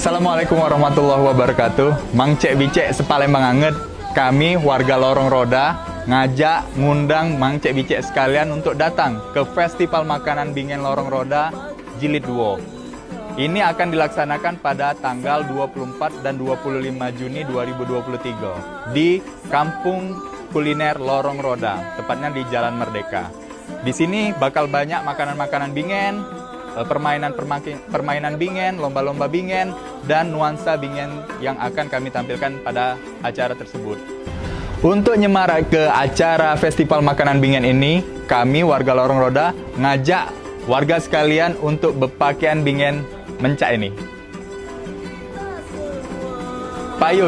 Assalamualaikum warahmatullahi wabarakatuh. Mang Cek Bicek sepalembang anget. Kami warga Lorong Roda ngajak ngundang Mang Cek Bicek sekalian untuk datang ke Festival Makanan Bingen Lorong Roda Jilid 2. Ini akan dilaksanakan pada tanggal 24 dan 25 Juni 2023 di Kampung Kuliner Lorong Roda, tepatnya di Jalan Merdeka. Di sini bakal banyak makanan-makanan Bingen, permainan Bingen, lomba-lomba Bingen, dan nuansa Bingen yang akan kami tampilkan pada acara tersebut. Untuk nyemarak ke acara Festival Makanan Bingen ini, kami warga Lorong Roda ngajak warga sekalian untuk berpakaian Bingen mencak ini. Payo